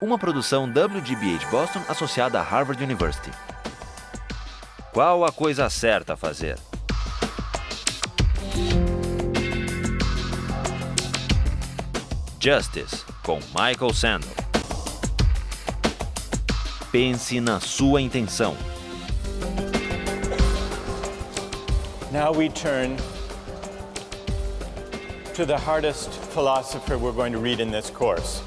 Uma produção WGBH Boston associada a Harvard University. Qual a coisa certa a fazer? Justice, com Michael Sandel. Pense na sua intenção. Now we turn to the hardest philosopher we're going to read in this course.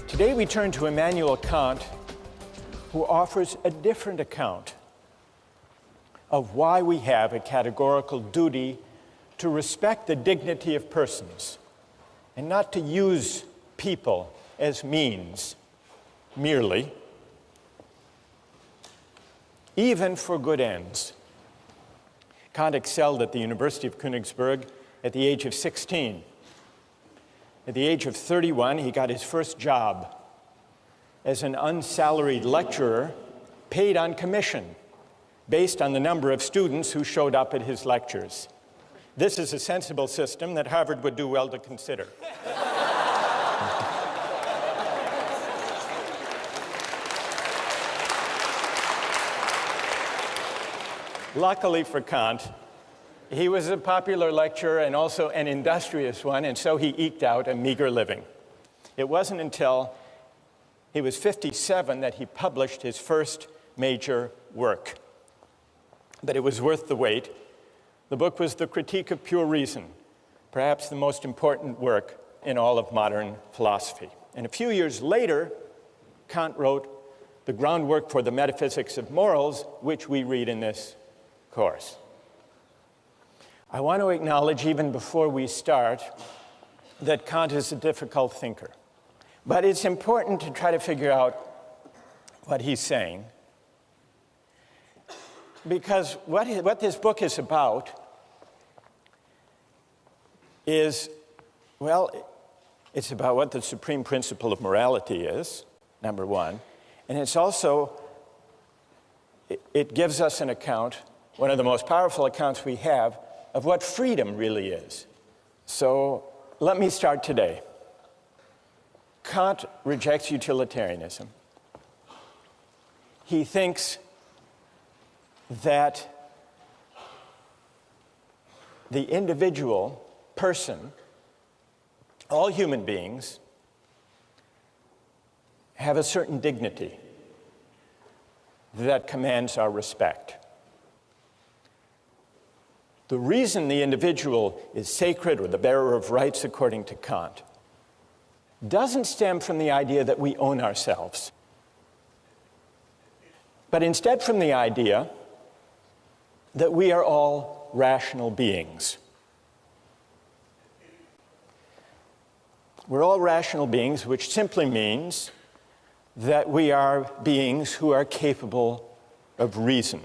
Today we turn to Immanuel Kant, who offers a different account of why we have a categorical duty to respect the dignity of persons and not to use people as means merely, even for good ends. Kant excelled at the University of Königsberg at the age of 16. At the age of 31, he got his first job as an unsalaried lecturer paid on commission based on the number of students who showed up at his lectures. This is a sensible system that Harvard would do well to consider. Luckily for Kant, he was a popular lecturer and also an industrious one, and so he eked out a meager living. It wasn't until he was 57 that he published his first major work. But it was worth the wait. The book was The Critique of Pure Reason, perhaps the most important work in all of modern philosophy. And a few years later, Kant wrote the groundwork for the Metaphysics of Morals, which we read in this course. I want to acknowledge, even before we start, that Kant is a difficult thinker. But it's important to try to figure out what he's saying, because what this book is about is, well, it's about what the supreme principle of morality is, number one, and it's also, it gives us an account, one of the most powerful accounts we have, of what freedom really is. So let me start today. Kant rejects utilitarianism. He thinks that the individual person, all human beings, have a certain dignity that commands our respect. The reason the individual is sacred or the bearer of rights, according to Kant, doesn't stem from the idea that we own ourselves, but instead from the idea that we are all rational beings. We're all rational beings, which simply means that we are beings who are capable of reason.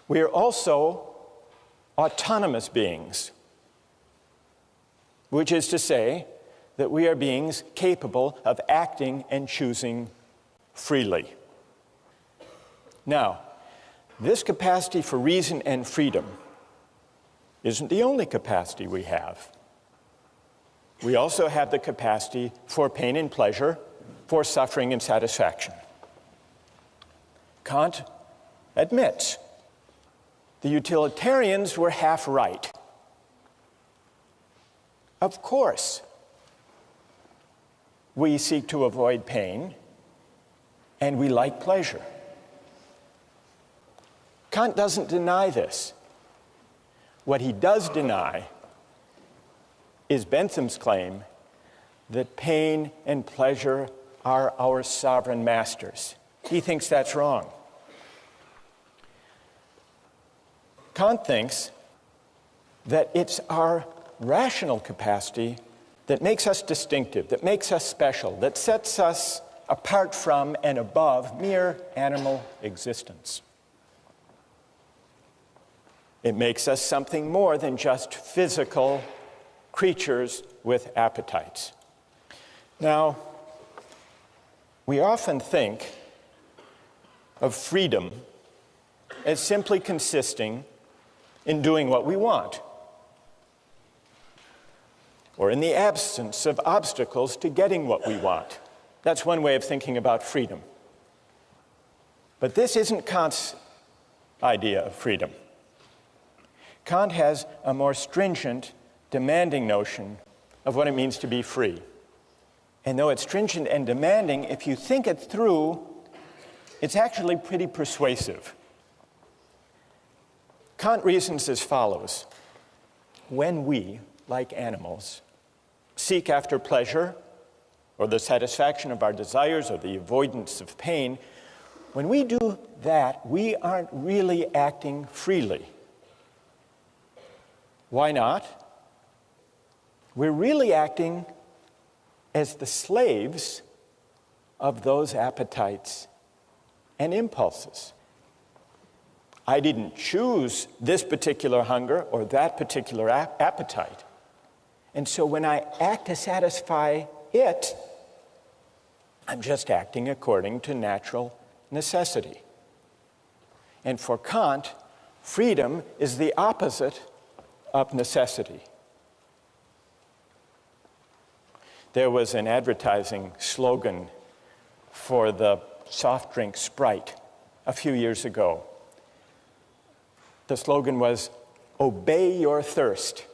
We are also autonomous beings, which is to say that we are beings capable of acting and choosing freely. Now, this capacity for reason and freedom isn't the only capacity we have. We also have the capacity for pain and pleasure, for suffering and satisfaction. Kant admits the utilitarians were half right. Of course, we seek to avoid pain, and we like pleasure. Kant doesn't deny this. What he does deny is Bentham's claim that pain and pleasure are our sovereign masters. He thinks that's wrong. Kant thinks that it's our rational capacity that makes us distinctive, that makes us special, that sets us apart from and above mere animal existence. It makes us something more than just physical creatures with appetites. Now, we often think of freedom as simply consisting in doing what we want. or in the absence of obstacles to getting what we want. That's one way of thinking about freedom. But this isn't Kant's idea of freedom. Kant has a more stringent, demanding notion of what it means to be free. And though it's stringent and demanding, if you think it through, it's actually pretty persuasive. Kant reasons as follows. When we, like animals, seek after pleasure, or the satisfaction of our desires, or the avoidance of pain, when we do that, we aren't really acting freely. Why not? We're really acting as the slaves of those appetites and impulses. I didn't choose this particular hunger or that particular appetite. And so when I act to satisfy it, I'm just acting according to natural necessity. And for Kant, freedom is the opposite of necessity. There was an advertising slogan for the soft drink Sprite a few years ago. The slogan was, "Obey your thirst."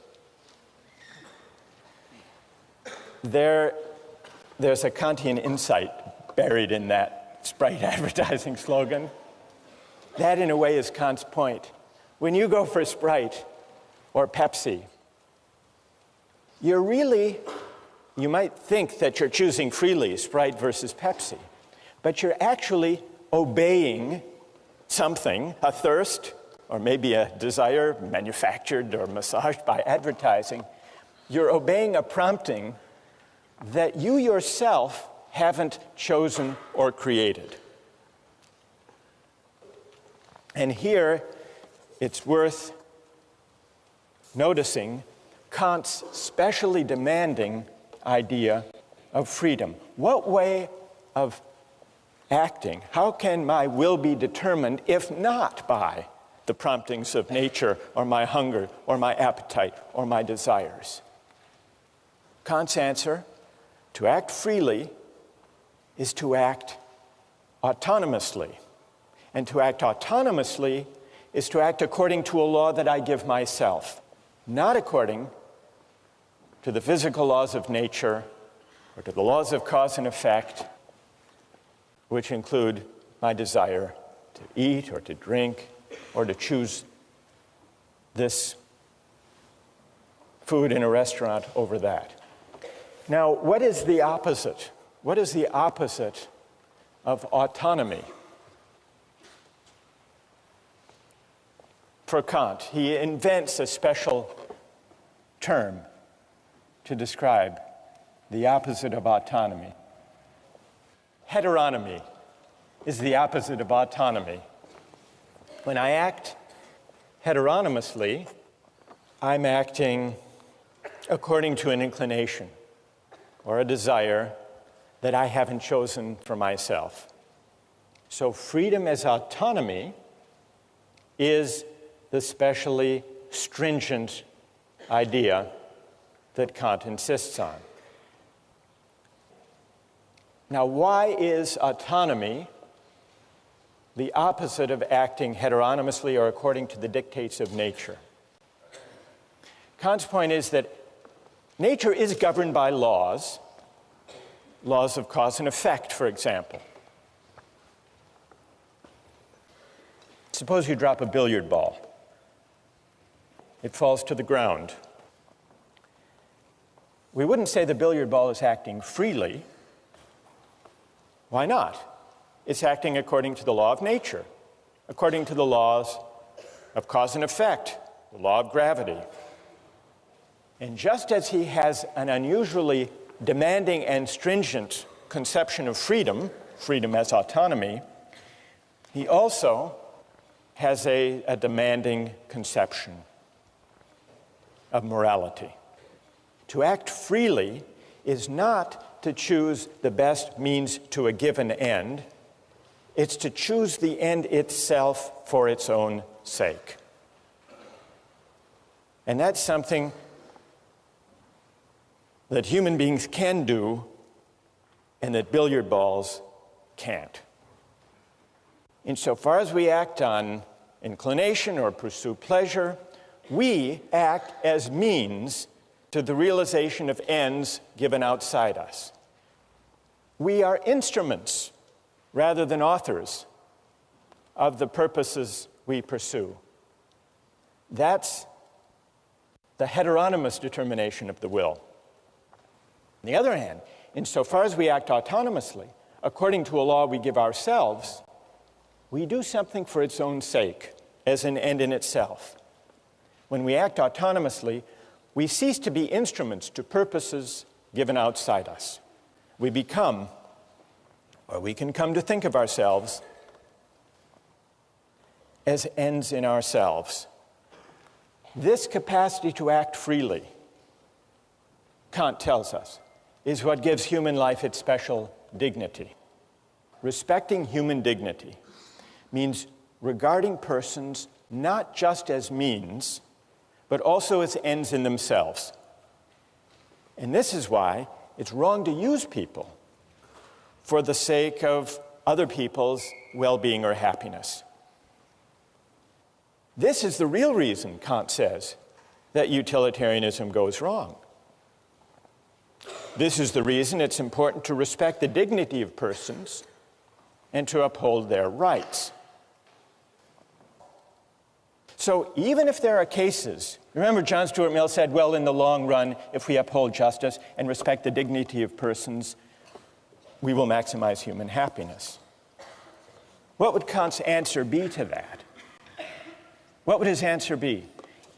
There's a Kantian insight buried in that Sprite advertising slogan. That, in a way, is Kant's point. When you go for Sprite or Pepsi, you might think that you're choosing freely, Sprite versus Pepsi, but you're actually obeying something, a thirst, or maybe a desire manufactured or massaged by advertising. You're obeying a prompting that you yourself haven't chosen or created. And here, it's worth noticing Kant's specially demanding idea of freedom. What way of acting, how can my will be determined if not by the promptings of nature or my hunger or my appetite or my desires? Kant's answer, to act freely, is to act autonomously. And to act autonomously is to act according to a law that I give myself, not according to the physical laws of nature or to the laws of cause and effect, which include my desire to eat or to drink or to choose this food in a restaurant over that. Now, what is the opposite? What is the opposite of autonomy? For Kant, he invents a special term to describe the opposite of autonomy. Heteronomy is the opposite of autonomy. When I act heteronomously, I'm acting according to an inclination or a desire that I haven't chosen for myself. So freedom as autonomy is the specially stringent idea that Kant insists on. Now, why is autonomy the opposite of acting heteronomously or according to the dictates of nature? Kant's point is that nature is governed by laws, laws of cause and effect, for example. Suppose you drop a billiard ball. It falls to the ground. We wouldn't say the billiard ball is acting freely. Why not? It's acting according to the law of nature, according to the laws of cause and effect, the law of gravity. And just as he has an unusually demanding and stringent conception of freedom, freedom as autonomy, he also has a demanding conception of morality. To act freely is not to choose the best means to a given end. It's to choose the end itself for its own sake. And that's something that human beings can do and that billiard balls can't. Insofar as we act on inclination or pursue pleasure, we act as means to the realization of ends given outside us. We are instruments rather than authors of the purposes we pursue. That's the heteronomous determination of the will. On the other hand, insofar as we act autonomously, according to a law we give ourselves, we do something for its own sake, as an end in itself. When we act autonomously, we cease to be instruments to purposes given outside us. We become, or we can come to think of ourselves, as ends in ourselves. This capacity to act freely, Kant tells us, is what gives human life its special dignity. Respecting human dignity means regarding persons not just as means, but also as ends in themselves. And this is why it's wrong to use people for the sake of other people's well-being or happiness. This is the real reason, Kant says, that utilitarianism goes wrong. This is the reason it's important to respect the dignity of persons and to uphold their rights. So even if there are cases, remember John Stuart Mill said, well, in the long run, if we uphold justice and respect the dignity of persons, we will maximize human happiness. What would Kant's answer be to that? What would his answer be?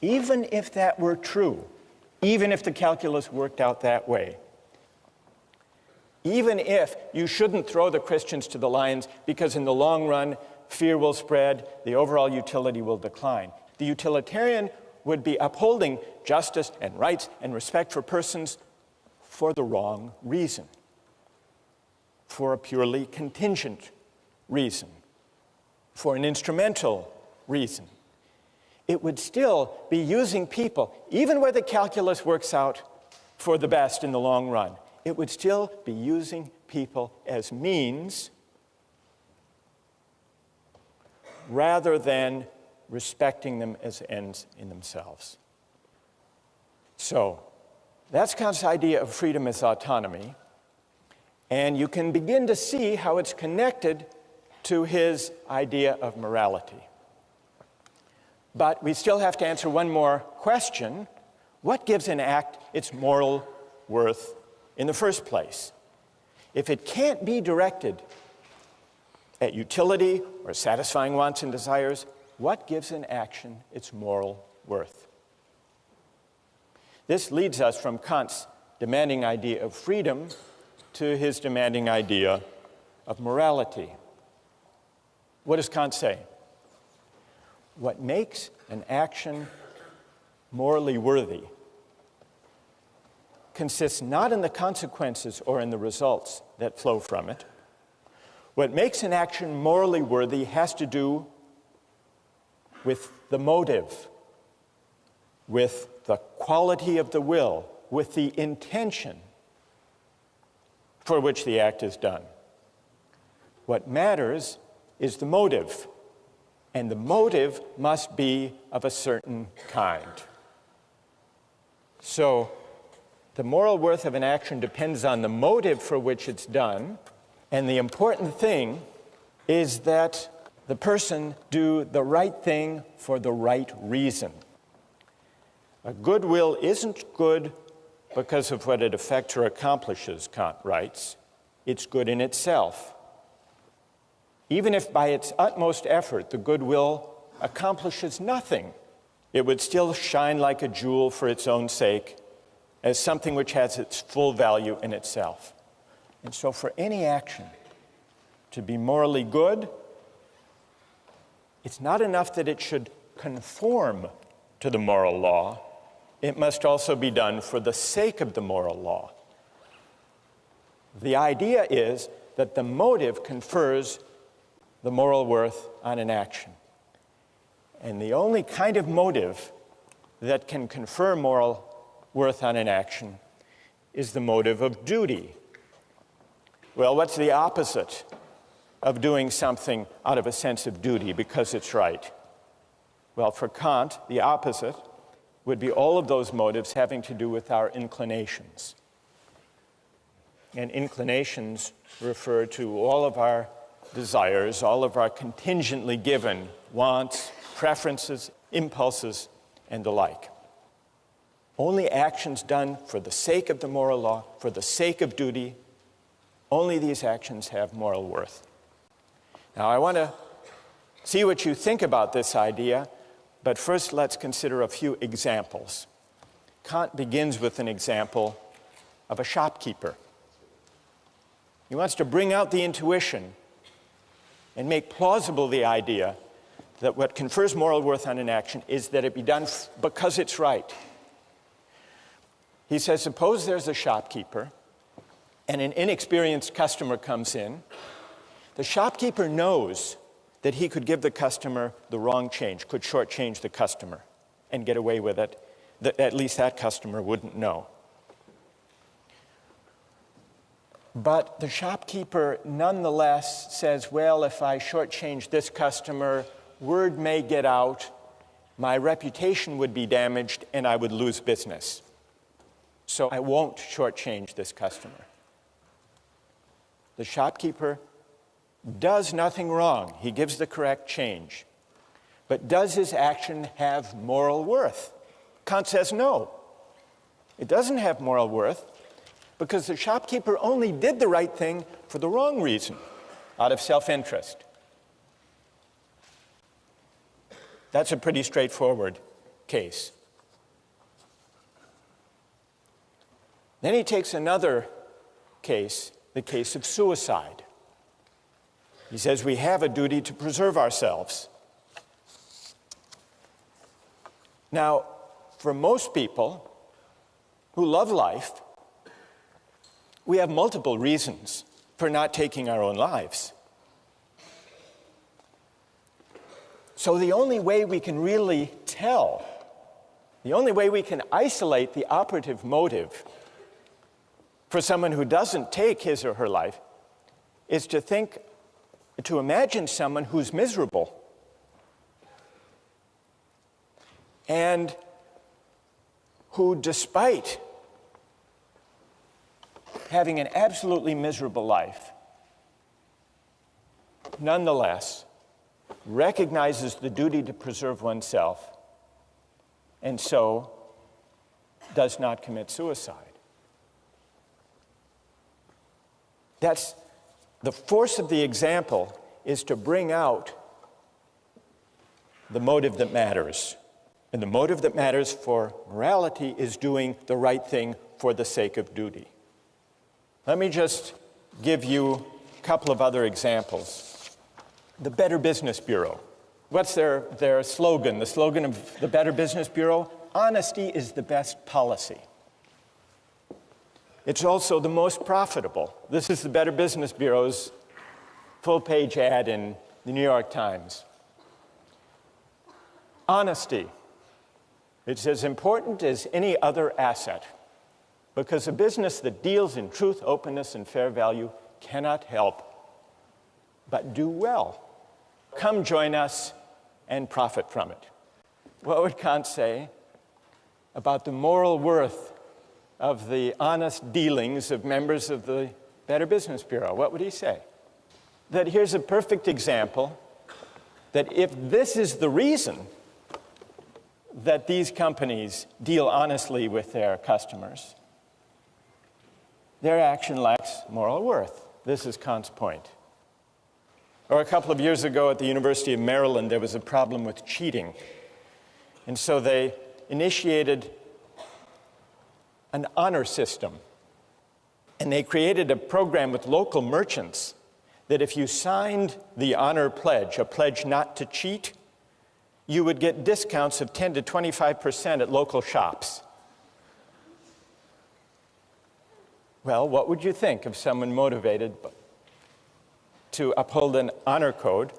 Even if that were true, even if the calculus worked out that way, even if you shouldn't throw the Christians to the lions because in the long run, fear will spread, the overall utility will decline. The utilitarian would be upholding justice and rights and respect for persons for the wrong reason, for a purely contingent reason, for an instrumental reason. It would still be using people, even where the calculus works out for the best in the long run, it would still be using people as means rather than respecting them as ends in themselves. So, that's Kant's idea of freedom as autonomy, and you can begin to see how it's connected to his idea of morality. But we still have to answer one more question. What gives an act its moral worth in the first place? If it can't be directed at utility or satisfying wants and desires, what gives an action its moral worth? This leads us from Kant's demanding idea of freedom to his demanding idea of morality. What does Kant say? What makes an action morally worthy consists not in the consequences or in the results that flow from it. What makes an action morally worthy has to do with the motive, with the quality of the will, with the intention for which the act is done. What matters is the motive, and the motive must be of a certain kind. So, the moral worth of an action depends on the motive for which it's done, and the important thing is that the person do the right thing for the right reason. A good will isn't good because of what it affects or accomplishes, Kant writes. It's good in itself. Even if by its utmost effort the good will accomplishes nothing, it would still shine like a jewel for its own sake, as something which has its full value in itself. And so for any action to be morally good, it's not enough that it should conform to the moral law. It must also be done for the sake of the moral law. The idea is that the motive confers the moral worth on an action. And the only kind of motive that can confer moral worth on an action is the motive of duty. Well, what's the opposite of doing something out of a sense of duty because it's right? Well, for Kant, the opposite would be all of those motives having to do with our inclinations. And inclinations refer to all of our desires, all of our contingently given wants, preferences, impulses, and the like. Only actions done for the sake of the moral law, for the sake of duty, only these actions have moral worth. Now, I want to see what you think about this idea, but first let's consider a few examples. Kant begins with an example of a shopkeeper. He wants to bring out the intuition and make plausible the idea that what confers moral worth on an action is that it be done because it's right. He says, suppose there's a shopkeeper and an inexperienced customer comes in. The shopkeeper knows that he could give the customer the wrong change, could shortchange the customer and get away with it, that at least that customer wouldn't know. But the shopkeeper nonetheless says, well, if I shortchange this customer, word may get out, my reputation would be damaged, and I would lose business. So I won't shortchange this customer. The shopkeeper does nothing wrong. He gives the correct change. But does his action have moral worth? Kant says no. It doesn't have moral worth because the shopkeeper only did the right thing for the wrong reason, out of self-interest. That's a pretty straightforward case. Then he takes another case, the case of suicide. He says we have a duty to preserve ourselves. Now, for most people who love life, we have multiple reasons for not taking our own lives. So the only way we can really tell, the only way we can isolate the operative motive for someone who doesn't take his or her life is to imagine someone who's miserable and who, despite having an absolutely miserable life, nonetheless recognizes the duty to preserve oneself and so does not commit suicide. That's the force of the example, is to bring out the motive that matters. And the motive that matters for morality is doing the right thing for the sake of duty. Let me just give you a couple of other examples. The Better Business Bureau. What's their slogan? The slogan of the Better Business Bureau? Honesty is the best policy. It's also the most profitable. This is the Better Business Bureau's full-page ad in the New York Times. Honesty. It's as important as any other asset, because a business that deals in truth, openness, and fair value cannot help but do well. Come join us and profit from it. What would Kant say about the moral worth of the honest dealings of members of the Better Business Bureau? What would he say? That here's a perfect example that if this is the reason that these companies deal honestly with their customers, their action lacks moral worth. This is Kant's point. Or a couple of years ago at the University of Maryland, there was a problem with cheating. And so they initiated an honor system. And they created a program with local merchants that if you signed the honor pledge, a pledge not to cheat, you would get discounts of 10 to 25% at local shops. Well, what would you think of someone motivated to uphold an honor code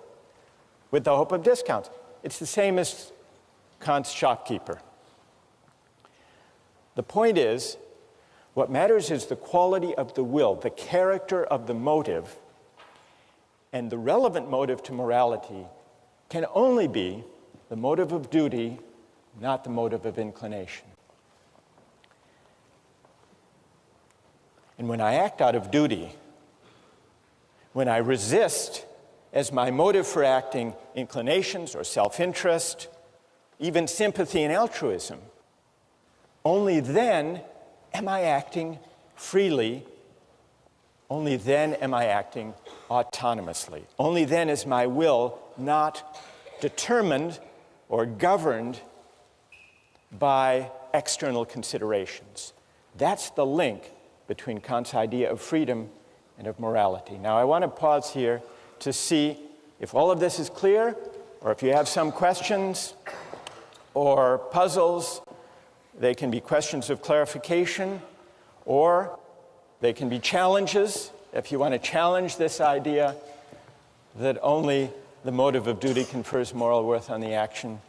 with the hope of discounts? It's the same as Kant's shopkeeper. The point is, What matters is the quality of the will, the character of the motive, and the relevant motive to morality can only be the motive of duty, not the motive of inclination. And when I act out of duty, when I resist as my motive for acting inclinations or self-interest, even sympathy and altruism, only then am I acting freely. Only then am I acting autonomously. Only then is my will not determined or governed by external considerations. That's the link between Kant's idea of freedom and of morality. Now, I want to pause here to see if all of this is clear, or if you have some questions or puzzles. They can be questions of clarification, or they can be challenges, if you want to challenge this idea that only the motive of duty confers moral worth on the action.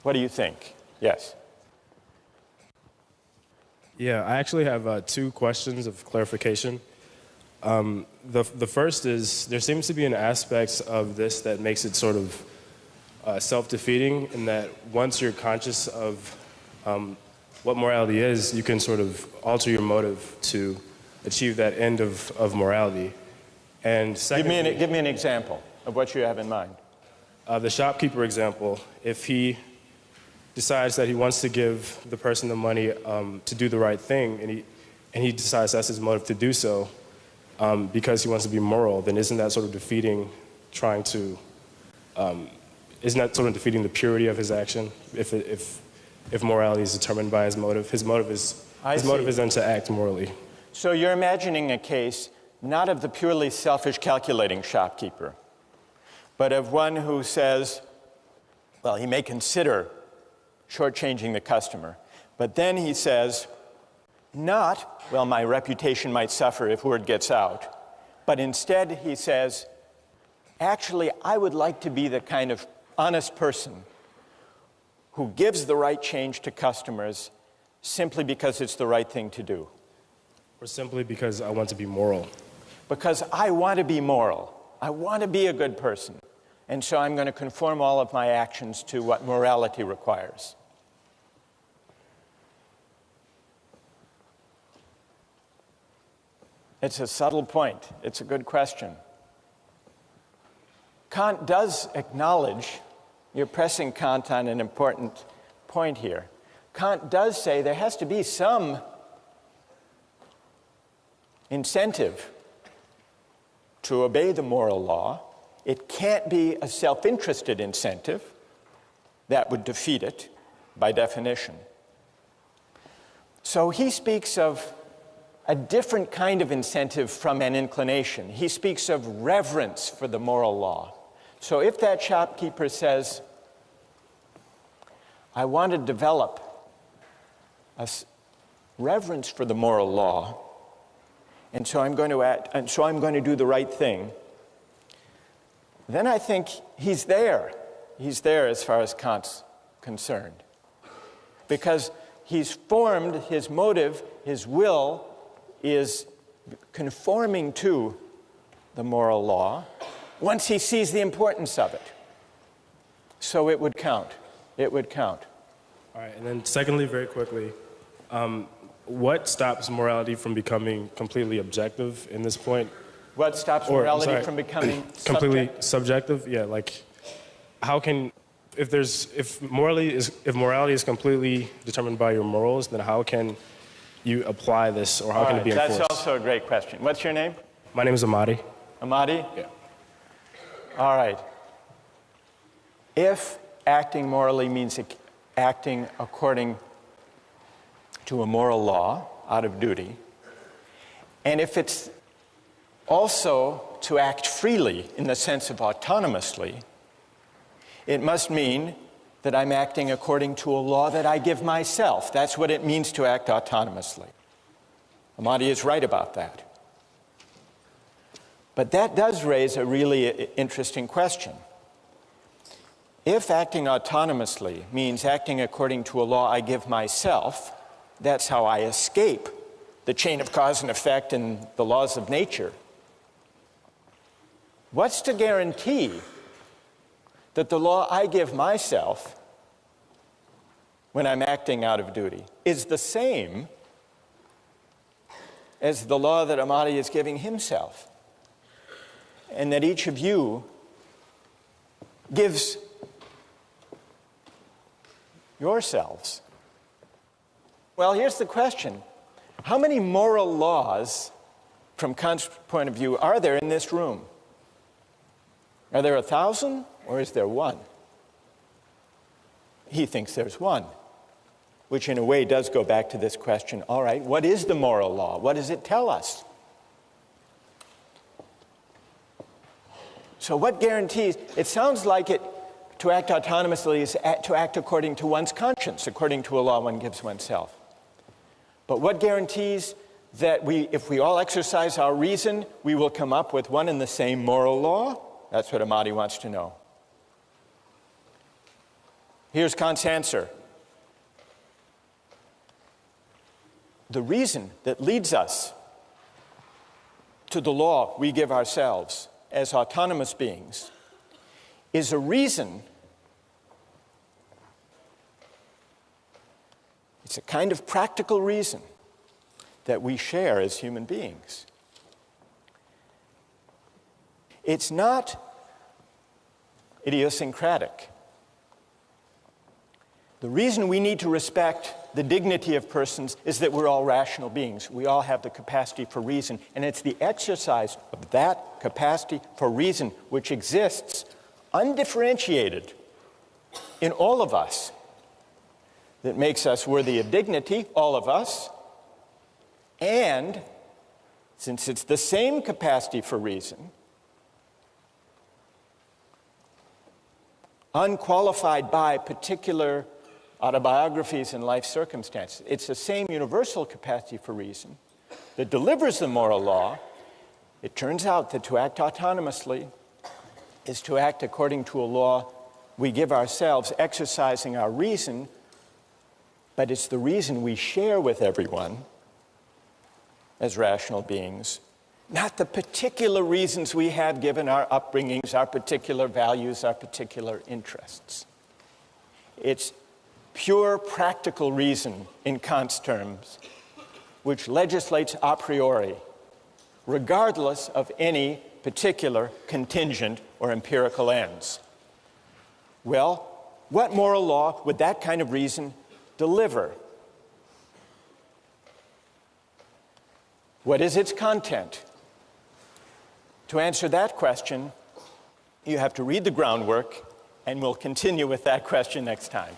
What do you think? Yes? Yeah, I actually have two questions of clarification. The first is, there seems to be an aspect of this that makes it sort of self-defeating, in that once you're conscious of what morality is, you can sort of alter your motive to achieve that end of morality. And secondly, give me an example of what you have in mind. The shopkeeper example, if he decides that he wants to give the person the money to do the right thing, and he decides that's his motive to do so because he wants to be moral, then isn't that sort of defeating isn't that sort of defeating the purity of his action if morality is determined by his motive? His motive is then to act morally. So you're imagining a case not of the purely selfish calculating shopkeeper, but of one who says, well, he may consider shortchanging the customer, but then he says, not, well, my reputation might suffer if word gets out, but instead he says, actually, I would like to be the kind of honest person who gives the right change to customers simply because it's the right thing to do. Or simply because I want to be moral. Because I want to be moral. I want to be a good person. And so I'm going to conform all of my actions to what morality requires. It's a subtle point. It's a good question. Kant does acknowledge, you're pressing Kant on an important point here. Kant does say there has to be some incentive to obey the moral law. It can't be a self-interested incentive. That would defeat it by definition. So he speaks of a different kind of incentive from an inclination. He speaks of reverence for the moral law. So if that shopkeeper says, I want to develop a reverence for the moral law, and so I'm going to act, and so I'm going to do the right thing, then I think he's there. He's there as far as Kant's concerned. Because he's formed his motive, his will is conforming to the moral law once he sees the importance of it. So it would count. It would count. All right, and then secondly, very quickly, what stops morality from becoming completely objective in this point? What stops morality from becoming completely subjective? Yeah, like how can, if morality is completely determined by your morals, then how can you apply this, or how can it be enforced? That's also a great question. What's your name? My name is Amadi. Amadi? Yeah. All right. If acting morally means acting according to a moral law out of duty, and if it's also to act freely in the sense of autonomously, it must mean that I'm acting according to a law that I give myself. That's what it means to act autonomously. Amadi is right about that. But that does raise a really interesting question. If acting autonomously means acting according to a law I give myself, that's how I escape the chain of cause and effect and the laws of nature, what's to guarantee that the law I give myself when I'm acting out of duty is the same as the law that Amadi is giving himself, and that each of you gives yourselves? Well, here's the question. How many moral laws, from Kant's point of view, are there in this room? Are there 1,000, or is there one? He thinks there's one, which in a way does go back to this question, all right, what is the moral law? What does it tell us? So what guarantees? It sounds like it, to act autonomously is to act according to one's conscience, according to a law one gives oneself. But what guarantees that if we all exercise our reason, we will come up with one and the same moral law? That's what Amadi wants to know. Here's Kant's answer. The reason that leads us to the law we give ourselves as autonomous beings is a reason, it's a kind of practical reason that we share as human beings. It's not idiosyncratic. The reason we need to respect the dignity of persons is that we're all rational beings. We all have the capacity for reason, and it's the exercise of that capacity for reason which exists undifferentiated in all of us that makes us worthy of dignity, all of us. And since it's the same capacity for reason, unqualified by particular autobiographies and life circumstances, it's the same universal capacity for reason that delivers the moral law. It turns out that to act autonomously is to act according to a law we give ourselves, exercising our reason, but it's the reason we share with everyone as rational beings, not the particular reasons we have given our upbringings, our particular values, our particular interests. It's pure practical reason in Kant's terms, which legislates a priori, regardless of any particular contingent or empirical ends. Well, what moral law would that kind of reason deliver? What is its content? To answer that question, you have to read the groundwork, and we'll continue with that question next time.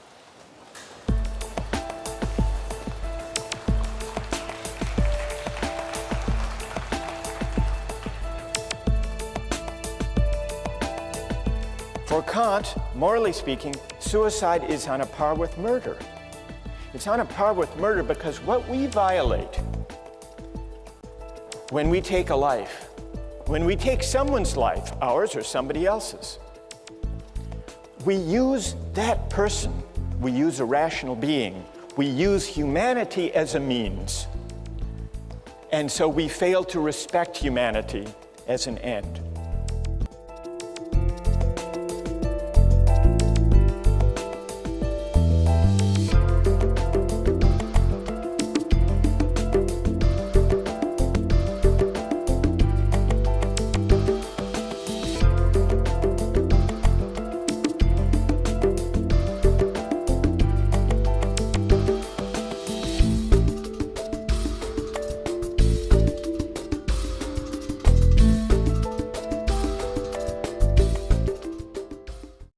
For Kant, morally speaking, suicide is on a par with murder. It's on a par with murder because what we violate when we take a life, when we take someone's life, ours or somebody else's, we use that person, we use a rational being, we use humanity as a means. And so we fail to respect humanity as an end.